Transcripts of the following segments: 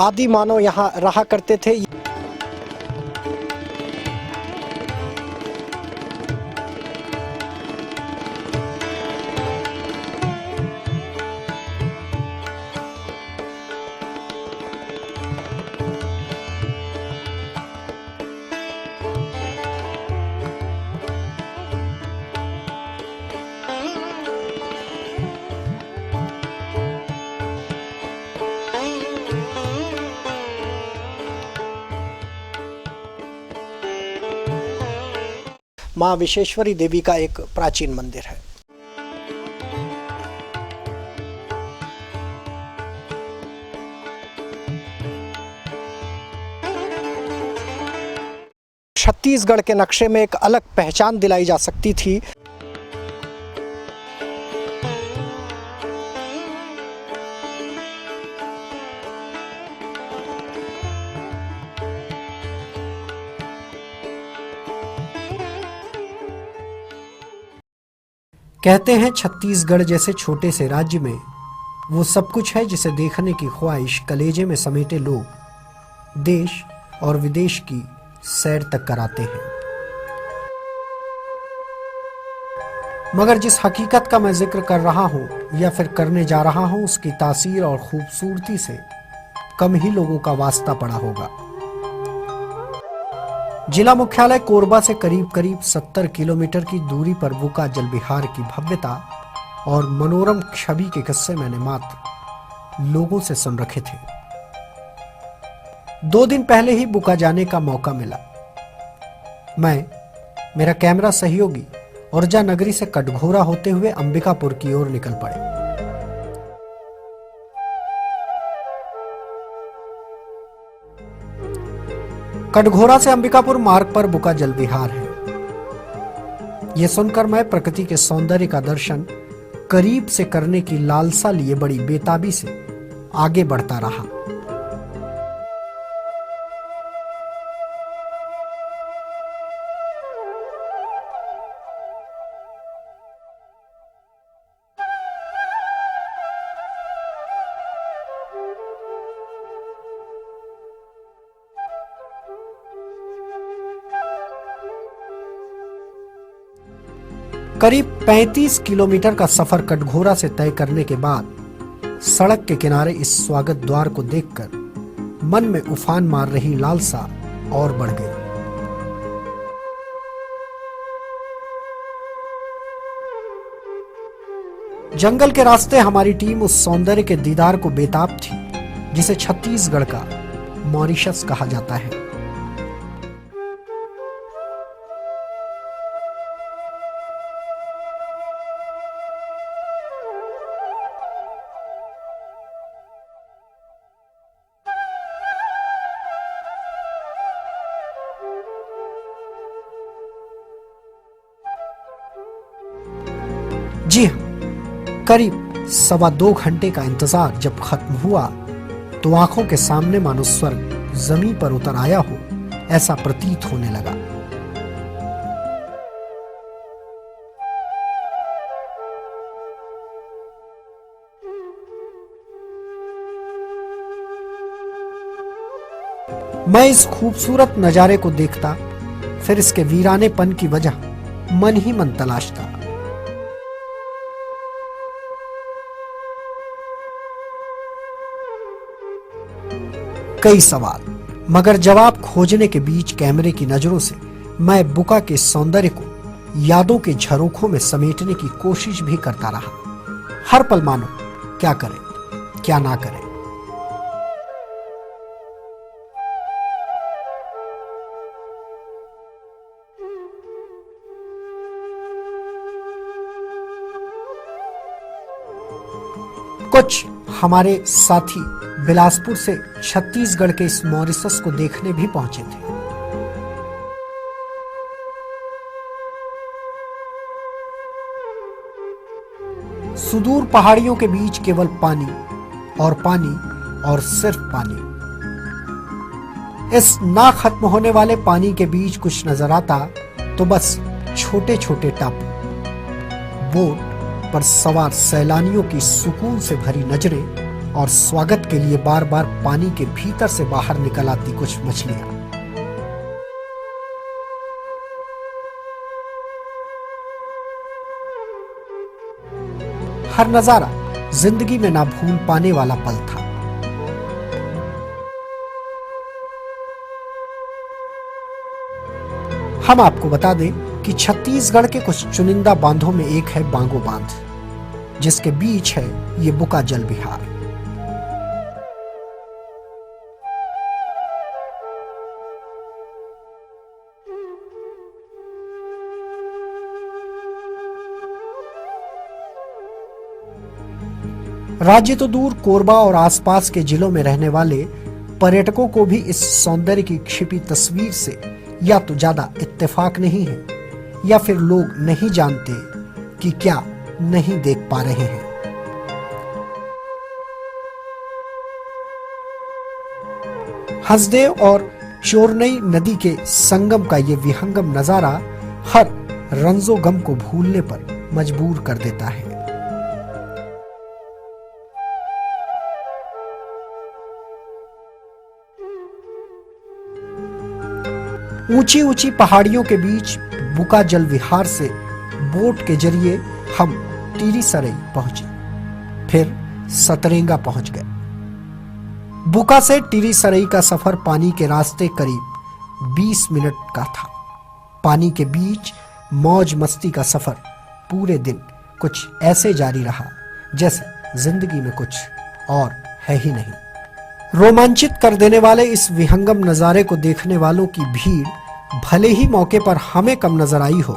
आदि मानव यहाँ रहा करते थे। मां विश्वेश्वरी देवी का एक प्राचीन मंदिर है। छत्तीसगढ़ के नक्शे में एक अलग पहचान दिलाई जा सकती थी। कहते हैं छत्तीसगढ़ जैसे छोटे से राज्य में वो सब कुछ है जिसे देखने की ख्वाहिश कलेजे में समेटे लोग देश और विदेश की सैर तक कराते हैं। मगर जिस हकीकत का मैं जिक्र कर रहा हूं या फिर करने जा रहा हूं, उसकी तासीर और खूबसूरती से कम ही लोगों का वास्ता पड़ा होगा। जिला मुख्यालय कोरबा से करीब करीब 70 किलोमीटर की दूरी पर बुका जल विहार की भव्यता और मनोरम छवि के किस्से मैंने मात्र लोगों से सुन रखे थे। 2 दिन पहले ही बुका जाने का मौका मिला। मैं, मेरा कैमरा सहयोगी ऊर्जा नगरी से कटघोरा होते हुए अंबिकापुर की ओर निकल पड़े। कटघोरा से अंबिकापुर मार्ग पर बुका जल विहार है। यह सुनकर मैं प्रकृति के सौंदर्य का दर्शन करीब से करने की लालसा लिए बड़ी बेताबी से आगे बढ़ता रहा। करीब 35 किलोमीटर का सफर कटघोरा से तय करने के बाद सड़क के किनारे इस स्वागत द्वार को देखकर मन में उफान मार रही लालसा और बढ़ गई। जंगल के रास्ते हमारी टीम उस सौंदर्य के दीदार को बेताब थी जिसे छत्तीसगढ़ का मॉरिशस कहा जाता है। जी हाँ, करीब 2.25 घंटे का इंतजार जब खत्म हुआ तो आंखों के सामने मानो स्वर्ग जमीन पर उतर आया हो ऐसा प्रतीत होने लगा। मैं इस खूबसूरत नजारे को देखता, फिर इसके वीरानेपन की वजह मन ही मन तलाशता। कई सवाल, मगर जवाब खोजने के बीच कैमरे की नजरों से मैं बुका के सौंदर्य को यादों के झरोखों में समेटने की कोशिश भी करता रहा। हर पल मानो क्या करें क्या ना करें। कुछ हमारे साथी बिलासपुर से छत्तीसगढ़ के इस मॉरिशस को देखने भी पहुंचे थे। सुदूर पहाड़ियों के बीच केवल पानी और सिर्फ पानी। इस ना खत्म होने वाले पानी के बीच कुछ नजर आता तो बस छोटे छोटे टापू, बोट पर सवार सैलानियों की सुकून से भरी नजरें और स्वागत के लिए बार बार पानी के भीतर से बाहर निकल आती कुछ मछलियां। हर नजारा जिंदगी में ना भूल पाने वाला पल था। हम आपको बता दें कि छत्तीसगढ़ के कुछ चुनिंदा बांधों में एक है बांगो बांध, जिसके बीच है ये बुका जल विहार। राज्य तो दूर, कोरबा और आसपास के जिलों में रहने वाले पर्यटकों को भी इस सौंदर्य की छिपी तस्वीर से या तो ज्यादा इत्तेफाक नहीं है या फिर लोग नहीं जानते कि क्या नहीं देख पा रहे हैं। हसदेव और चोरनई नदी के संगम का ये विहंगम नजारा हर रंजो गम को भूलने पर मजबूर कर देता है। ऊंची ऊंची पहाड़ियों के बीच बुका जल विहार से बोट के जरिए हम टिरी सरई पहुंचे, फिर सतरेंगा पहुंच गए। बुका से टिरी सरई का सफर पानी के रास्ते करीब 20 मिनट का था। पानी के बीच मौज मस्ती का सफर पूरे दिन कुछ ऐसे जारी रहा जैसे जिंदगी में कुछ और है ही नहीं। रोमांचित कर देने वाले इस विहंगम नजारे को देखने वालों की भीड़ भले ही मौके पर हमें कम नजर आई हो,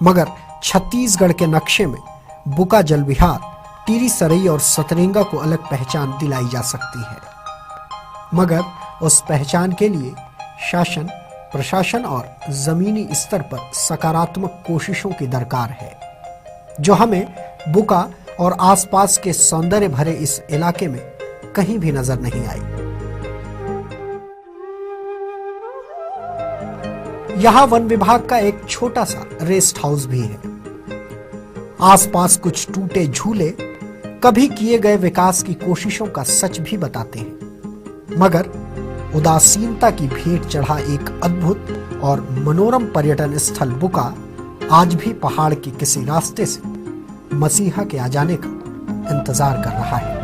मगर छत्तीसगढ़ के नक्शे में बुका जल विहार, टिरी सरई और सतरेंगा को अलग पहचान दिलाई जा सकती है। मगर उस पहचान के लिए शासन, प्रशासन और जमीनी स्तर पर सकारात्मक कोशिशों की दरकार है, जो हमें बुका और आसपास के सौंदर्य भरे इस इलाके में कहीं भी नजर नहीं आई। यहां वन विभाग का एक छोटा सा रेस्ट हाउस भी है। आसपास कुछ टूटे झूले कभी किए गए विकास की कोशिशों का सच भी बताते हैं, मगर उदासीनता की भेंट चढ़ा एक अद्भुत और मनोरम पर्यटन स्थल बुका आज भी पहाड़ के किसी रास्ते से मसीहा के आ जाने का इंतजार कर रहा है।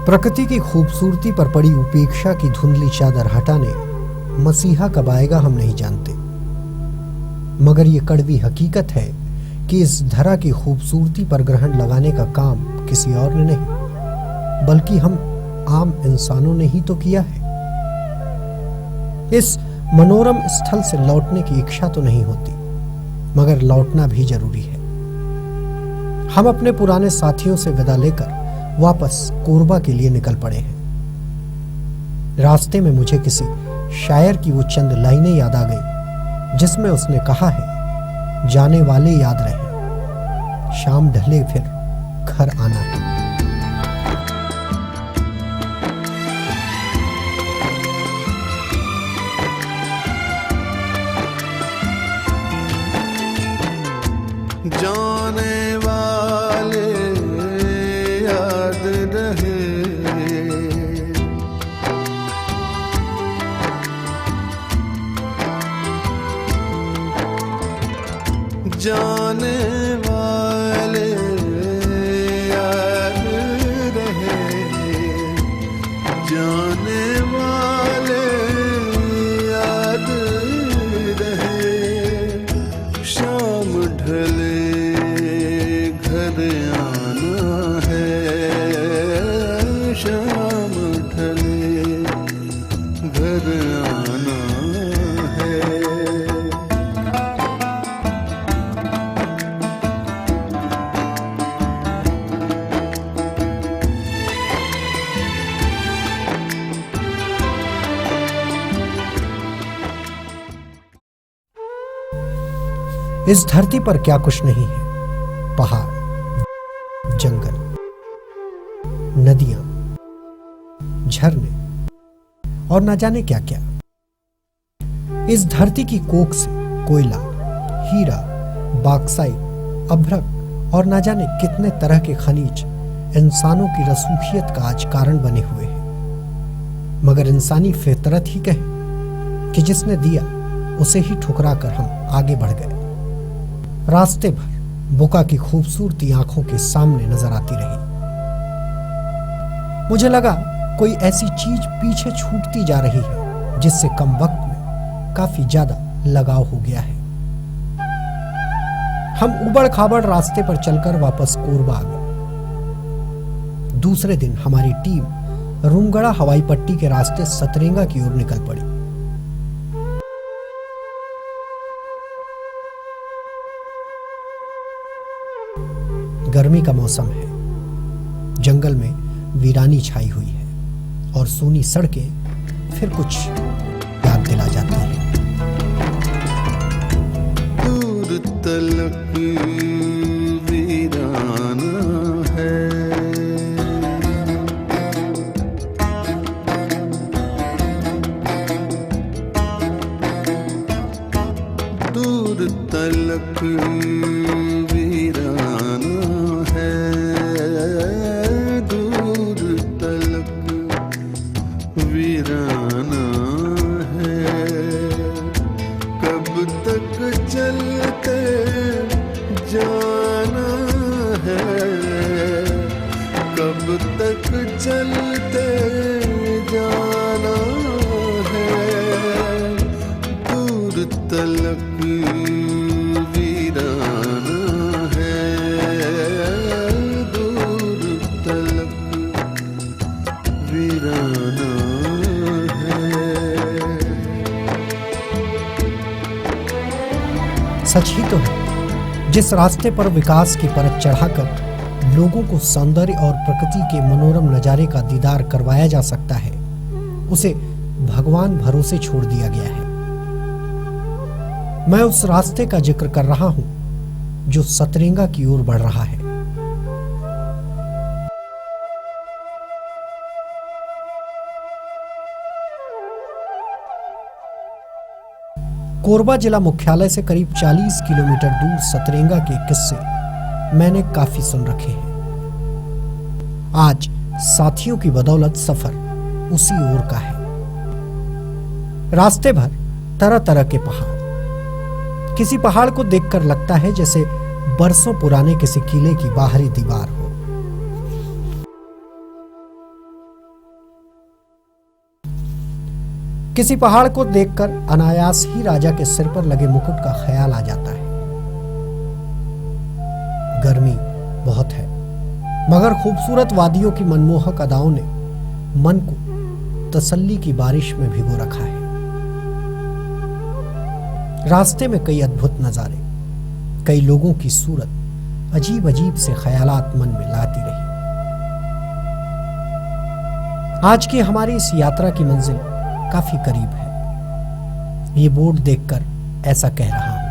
प्रकृति की खूबसूरती पर पड़ी उपेक्षा की धुंधली चादर हटाने मसीहा कब आएगा हम नहीं जानते, मगर ये कड़वी हकीकत है कि इस धरा की खूबसूरती पर ग्रहण लगाने का काम किसी और ने नहीं बल्कि हम आम इंसानों ने ही तो किया है। इस मनोरम स्थल से लौटने की इच्छा तो नहीं होती, मगर लौटना भी जरूरी है। हम अपने पुराने साथियों से विदा लेकर वापस कोरबा के लिए निकल पड़े हैं। रास्ते में मुझे किसी शायर की वो चंद लाइनें याद आ गई जिसमें उसने कहा है, जाने वाले याद रहे, शाम ढले फिर घर आना है। जाने वाले याद जाने वाले याद रहे, जाने वाले याद रहे। शाम ढले घर आना है, शाम ढले घर आना है। इस धरती पर क्या कुछ नहीं है। पहाड़, जंगल, नदियां, झरने और न जाने क्या क्या। इस धरती की कोख से कोयला, हीरा, बॉक्साइट, अभ्रक और न जाने कितने तरह के खनिज इंसानों की रसूखियत का आज कारण बने हुए हैं। मगर इंसानी फितरत ही कहे कि जिसने दिया उसे ही ठुकरा कर हम आगे बढ़ गए। रास्ते भर बुका की खूबसूरती आंखों के सामने नजर आती रही। मुझे लगा कोई ऐसी चीज पीछे छूटती जा रही है जिससे कम वक्त में काफी ज्यादा लगाव हो गया है। हम उबड़ खाबड़ रास्ते पर चलकर वापस कोरबा आ गए। दूसरे दिन हमारी टीम रूमगढ़ा हवाई पट्टी के रास्ते सतरेंगा की ओर निकल पड़ी। गर्मी का मौसम है, जंगल में वीरानी छाई हुई है और सूनी सड़कें फिर कुछ याद दिला जाती हैं। दूर तलक वीराना है, दूर तलक वीराना है, दूर तलक वीराना है। कब तक चलते जाना है, कब तक चलते जाना है। दूर तलक वीराना है, दूर तलक वीराना है। सच ही तो है, जिस रास्ते पर विकास की परत चढ़ाकर लोगों को सौंदर्य और प्रकृति के मनोरम नजारे का दीदार करवाया जा सकता है, उसे भगवान भरोसे छोड़ दिया गया है। मैं उस रास्ते का जिक्र कर रहा हूं जो सतरेंगा की ओर बढ़ रहा है। कोरबा जिला मुख्यालय से करीब 40 किलोमीटर दूर सतरेंगा के किस्से मैंने काफी सुन रखे हैं। आज साथियों की बदौलत सफर उसी ओर का है। रास्ते भर तरह तरह के पहाड़। किसी पहाड़ को देखकर लगता है जैसे बरसों पुराने किसी किले की बाहरी दीवार हो। किसी पहाड़ को देखकर अनायास ही राजा के सिर पर लगे मुकुट का ख्याल आ जाता है। गर्मी बहुत है, मगर खूबसूरत वादियों की मनमोहक अदाओं ने मन को तसल्ली की बारिश में भिगो रखा है। रास्ते में कई अद्भुत नजारे, कई लोगों की सूरत अजीब अजीब से ख्यालात मन में लाती रही। आज की हमारी इस यात्रा की मंजिल काफी करीब है। ये बोर्ड देखकर ऐसा कह रहा हूं।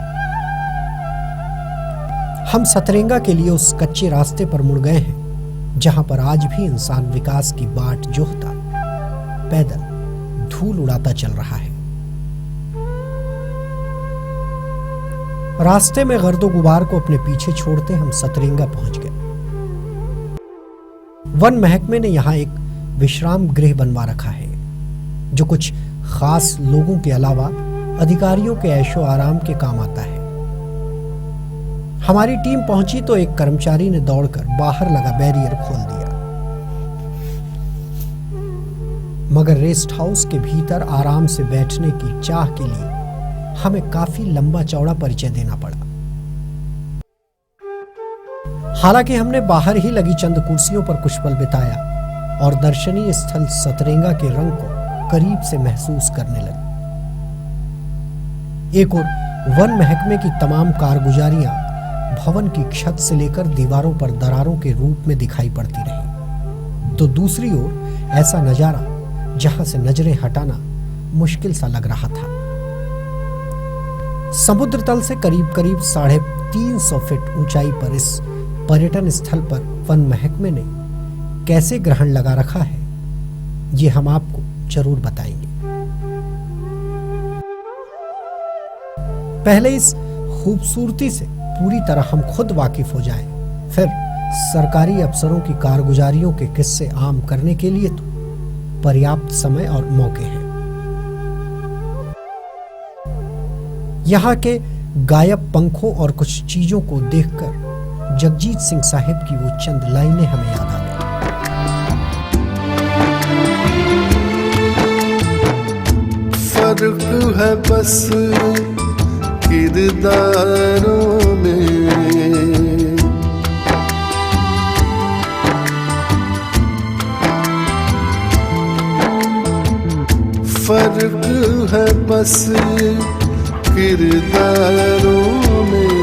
हम सतरेंगा के लिए उस कच्चे रास्ते पर मुड़ गए हैं जहां पर आज भी इंसान विकास की बाट जोहता पैदल धूल उड़ाता चल रहा है। रास्ते में गर्दो गुबार को अपने पीछे छोड़ते हम सतरेंगा पहुंच गए। वन महकमे ने यहां एक विश्राम गृह बनवा रखा है जो कुछ खास लोगों के अलावा अधिकारियों के ऐशो आराम के काम आता है। हमारी टीम पहुंची तो एक कर्मचारी ने दौड़कर बाहर लगा बैरियर खोल दिया, मगर रेस्ट हाउस के भीतर आराम से बैठने की चाह के लिए हमें काफी लंबा चौड़ा परिचय देना पड़ा। हालांकि हमने बाहर ही लगी चंद कुर्सियों पर कुछ पल बिताया और दर्शनीय स्थल सतरेंगा के रंग को करीब से महसूस करने लगे। एक और वन महकमे की तमाम कारगुजारियां भवन की छत से लेकर दीवारों पर दरारों के रूप में दिखाई पड़ती रही, तो दूसरी ओर ऐसा नजारा जहां से नजरें हटाना मुश्किल सा लग रहा था। समुद्र तल से करीब करीब 350 फीट ऊंचाई पर इस पर्यटन स्थल पर वन महकमे ने कैसे ग्रहण लगा रखा है, ये हम आपको जरूर बताएंगे। पहले इस खूबसूरती से पूरी तरह हम खुद वाकिफ हो जाएं, फिर सरकारी अफसरों की कारगुजारियों के किस्से आम करने के लिए तो पर्याप्त समय और मौके हैं। यहाँ के गायब पंखों और कुछ चीजों को देखकर जगजीत सिंह साहिब की वो चंद लाइनें हमें याद आ गई। फर्क है बस किरदारों में, फर्क है बस किरदारों में,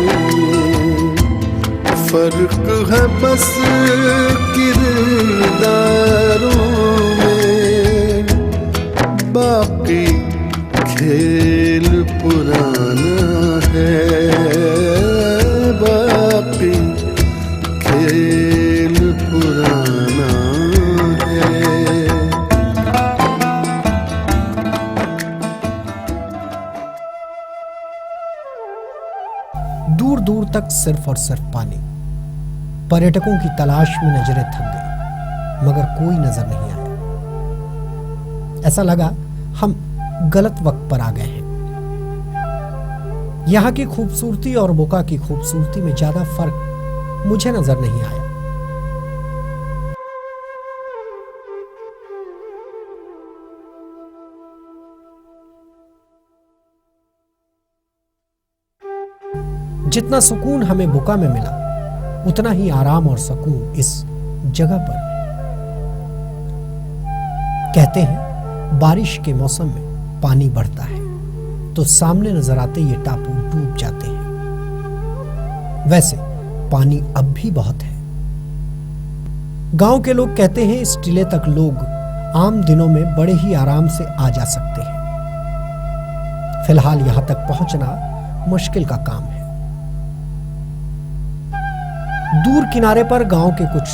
फर्क है बस किरदारों में, बाकी खेल पुराना है, बाकी खेल पुराना है। दूर दूर तक सिर्फ और सिर्फ पानी। पर्यटकों की तलाश में नजरें थक गई, मगर कोई नजर नहीं आया। ऐसा लगा हम गलत वक्त पर आ गए हैं। यहाँ की खूबसूरती और बुका की खूबसूरती में ज्यादा फर्क मुझे नजर नहीं आया। जितना सुकून हमें बुका में मिला, उतना ही आराम और सुकून इस जगह पर। कहते हैं बारिश के मौसम में पानी बढ़ता है तो सामने नजर आते ये टापू डूब जाते हैं। वैसे पानी अब भी बहुत है। गांव के लोग कहते हैं इस टीले तक लोग आम दिनों में बड़े ही आराम से आ जा सकते हैं। फिलहाल यहां तक पहुंचना मुश्किल का काम है। दूर किनारे पर गांव के कुछ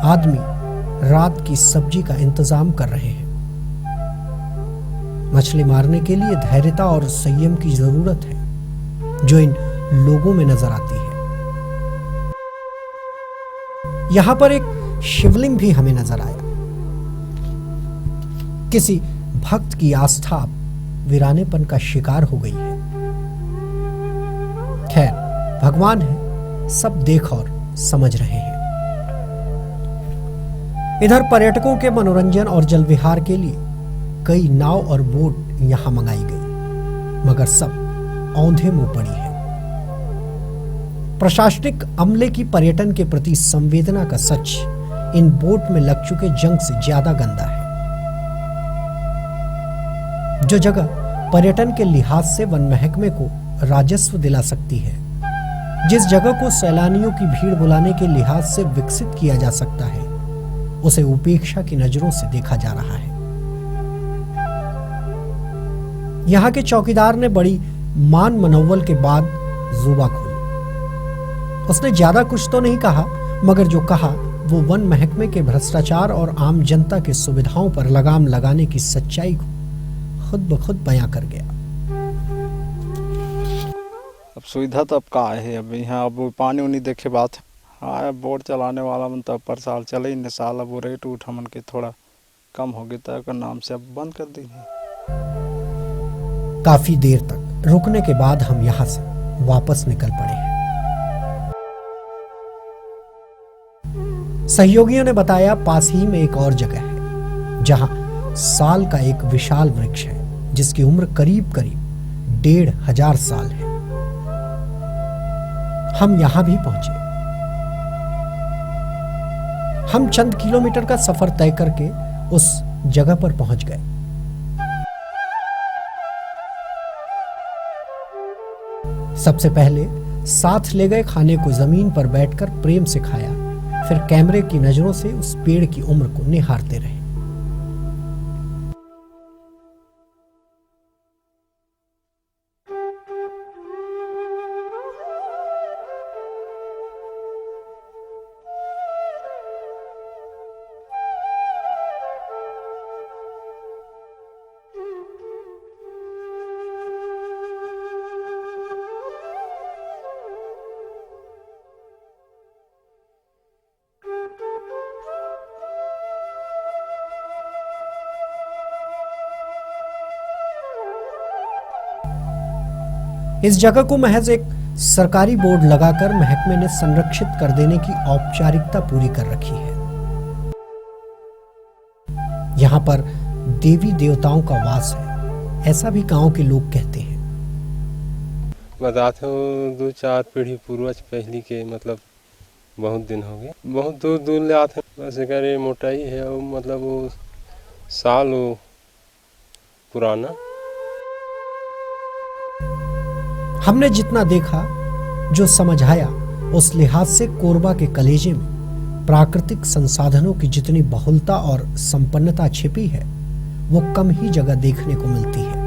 आदमी रात की सब्जी का इंतजाम कर रहे हैं। मछली मारने के लिए धैर्यता और संयम की जरूरत है, जो इन लोगों में नजर आती है। यहां पर एक शिवलिंग भी हमें नजर आया। किसी भक्त की आस्था वीरानेपन का शिकार हो गई है। खैर, भगवान है, सब देख और समझ रहे हैं। इधर पर्यटकों के मनोरंजन और जल विहार के लिए कई नाव और बोट यहां मंगाई गई, मगर सब औंधे मुंह पड़ी है। प्रशासनिक अमले की पर्यटन के प्रति संवेदना का सच इन बोट में लग चुके जंग से ज्यादा गंदा है। जो जगह पर्यटन के लिहाज से वन महकमे को राजस्व दिला सकती है, जिस जगह को सैलानियों की भीड़ बुलाने के लिहाज से विकसित किया जा सकता है, उसे उपेक्षा की नजरों से देखा जा रहा है। यहां के चौकीदार ने बड़ी मान मनोवल के बाद जुबान खोली। उसने ज्यादा कुछ तो नहीं कहा, मगर जो कहा वो वन महकमे के भ्रष्टाचार और आम जनता की सुविधाओं पर लगाम लगाने की सच्चाई को खुद ब खुद बयां कर गया। अब सुविधा तो अब का है, अब यहाँ अब पानी उनी देखे बात। हाँ, बोट चलाने वाला मन तो पर साल चले ही साल, अब वो रेट उठा मन के थोड़ा कम हो गया तो नाम से अब बंद कर दी है। काफी देर तक रुकने के बाद हम यहां से वापस निकल पड़े हैं। सहयोगियों ने बताया पास ही में एक और जगह है जहां साल का एक विशाल वृक्ष है जिसकी उम्र करीब करीब 1500 साल है। हम यहां भी पहुंचे। हम चंद किलोमीटर का सफर तय करके उस जगह पर पहुंच गए। सबसे पहले साथ ले गए खाने को जमीन पर बैठकर प्रेम से खाया, फिर कैमरे की नजरों से उस पेड़ की उम्र को निहारते रहे। इस जगह को महज एक सरकारी बोर्ड लगाकर महकमे ने संरक्षित कर देने की औपचारिकता पूरी कर रखी है। यहां पर देवी देवताओं का वास है, ऐसा भी गांव के लोग कहते हैं। बताते हो 2-4 पीढ़ी पूर्वज पहली के, मतलब बहुत दिन हो गए, बहुत दूर दूर ले आते हैं। वैसे कह रहे मोटाई है और मतलब वो साल वो पुराना। हमने जितना देखा, जो समझ आया, उस लिहाज से कोरबा के कलेजे में प्राकृतिक संसाधनों की जितनी बहुलता और संपन्नता छिपी है वो कम ही जगह देखने को मिलती है।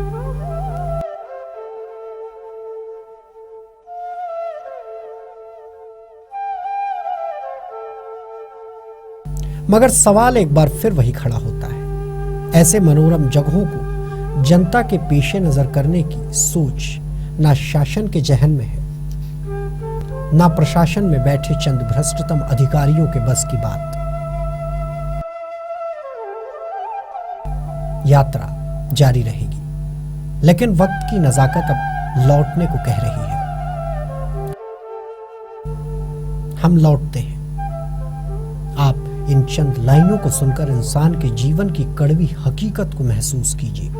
मगर सवाल एक बार फिर वही खड़ा होता है। ऐसे मनोरम जगहों को जनता के पेशे नजर करने की सोच ना शासन के जहन में है, ना प्रशासन में बैठे चंद भ्रष्टतम अधिकारियों के बस की बात। यात्रा जारी रहेगी, लेकिन वक्त की नजाकत अब लौटने को कह रही है। हम लौटते हैं। आप इन चंद लाइनों को सुनकर इंसान के जीवन की कड़वी हकीकत को महसूस कीजिए।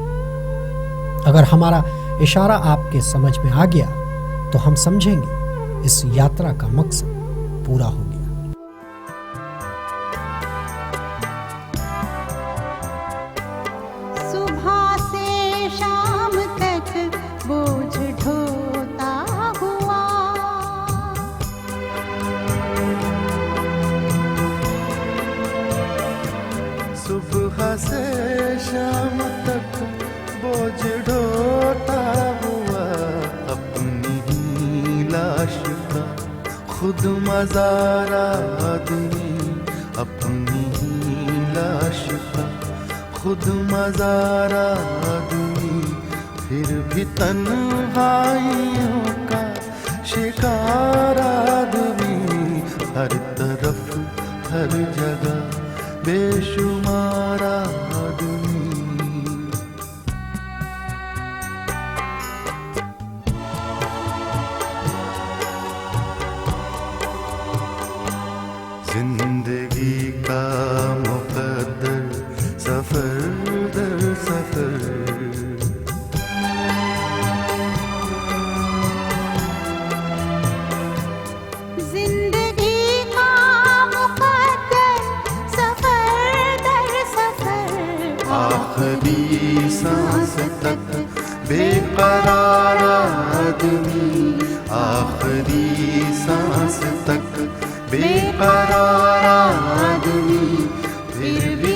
अगर हमारा इशारा आपके समझ में आ गया तो हम समझेंगे इस यात्रा का मकसद पूरा हो गया। सुबह से शाम तक बोझ ढोता हुआ, सुबह से शाम तक बोझ ढोता हुआ, अपनी ही लाश का खुद मज़ार आदमी, अपनी ही लाश का खुद मज़ार आदमी, फिर भी तन्हाइयों का शिकार आदमी, हर तरफ हर जगह बेशुमार आदमी। जिंदगी का मुकद्दर सफर दर सफर, जिंदगी का मुकद्दर सफर दर सफर, आखिरी सांस तक बेकरार आदमी, आखिरी सांस तक बेकरार आदमी, फिर भी